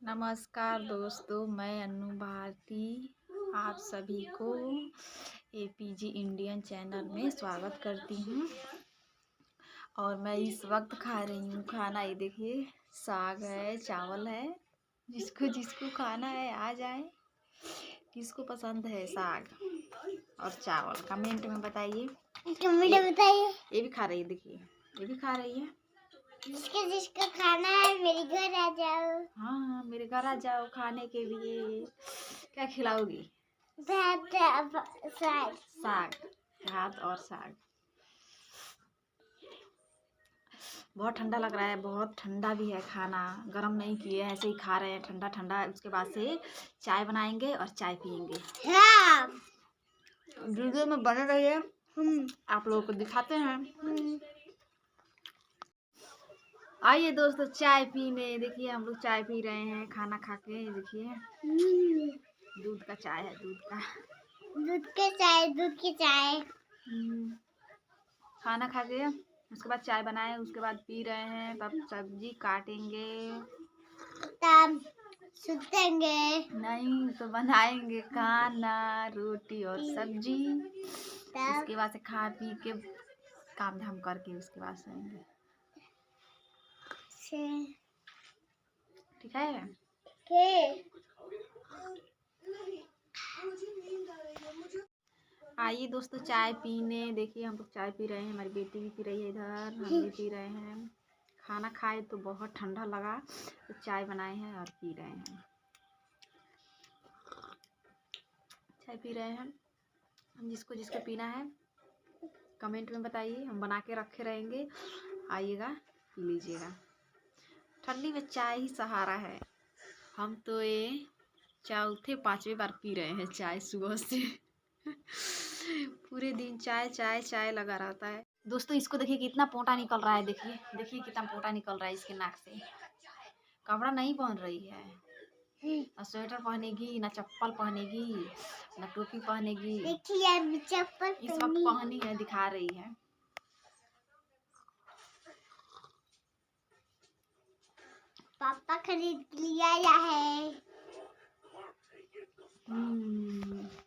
नमस्कार दोस्तों, मैं अनु भारती आप सभी को एपीजी इंडियन चैनल में स्वागत करती हूँ। और मैं इस वक्त खा रही हूँ खाना। ये देखिए, साग है, चावल है। जिसको जिसको खाना है आ जाए। किसको पसंद है साग और चावल, कमेंट में बताइए। ये भी खा रही है, देखिए ये भी खा रही है। जिसको खाना है मेरे घर आ जाओ। हाँ, मेरे घर आ जाओ खाने के लिए। क्या खिलाओगी? साग। साग, भात और साग। बहुत ठंडा लग रहा है, बहुत ठंडा भी है खाना। गरम नहीं किए, ऐसे ही खा रहे हैं ठंडा ठंडा। उसके बाद से चाय बनाएंगे और चाय पियेंगे। हाँ। वीडियो में बने रहिए, आप लोगों को दिखाते हैं। आइए दोस्तों, चाय पीने। देखिए हम लोग चाय पी रहे हैं खाना खा के। देखिए दूध का चाय है, दूध की चाय। खाना खा के उसके बाद चाय बनाए, उसके बाद पी रहे हैं। तब सब्जी काटेंगे, तब सुतेंगे। नहीं तो बनाएंगे खाना, रोटी और सब्जी। उसके बाद से खा पी के काम धाम करके उसके बाद सोएंगे। ठीक है। आइए दोस्तों चाय पीने। देखिए हम लोग चाय पी रहे हैं, हमारी बेटी भी पी रही है, इधर हम भी पी रहे हैं। खाना खाए तो बहुत ठंडा लगा तो चाय बनाए हैं और पी रहे हैं। चाय पी रहे हैं हम। जिसको जिसको पीना है कमेंट में बताइए, हम बना के रखे रहेंगे। आइएगा, पी लीजिएगा। ठंडी में चाय ही सहारा है। हम तो ये चौथे पांचवें बार पी रहे हैं चाय सुबह से। पूरे दिन चाय चाय चाय लगा रहता है। दोस्तों इसको देखिए कितना पोटा निकल रहा है। देखिए देखिए कितना पोटा निकल रहा है इसके नाक से। कपड़ा नहीं पहन रही है, ना स्वेटर पहनेगी, ना चप्पल पहनेगी, ना टोपी पहनेगी। देखिए चप्पल इस वक्त पहनी है, दिखा रही है। पापा खरीद लिया है।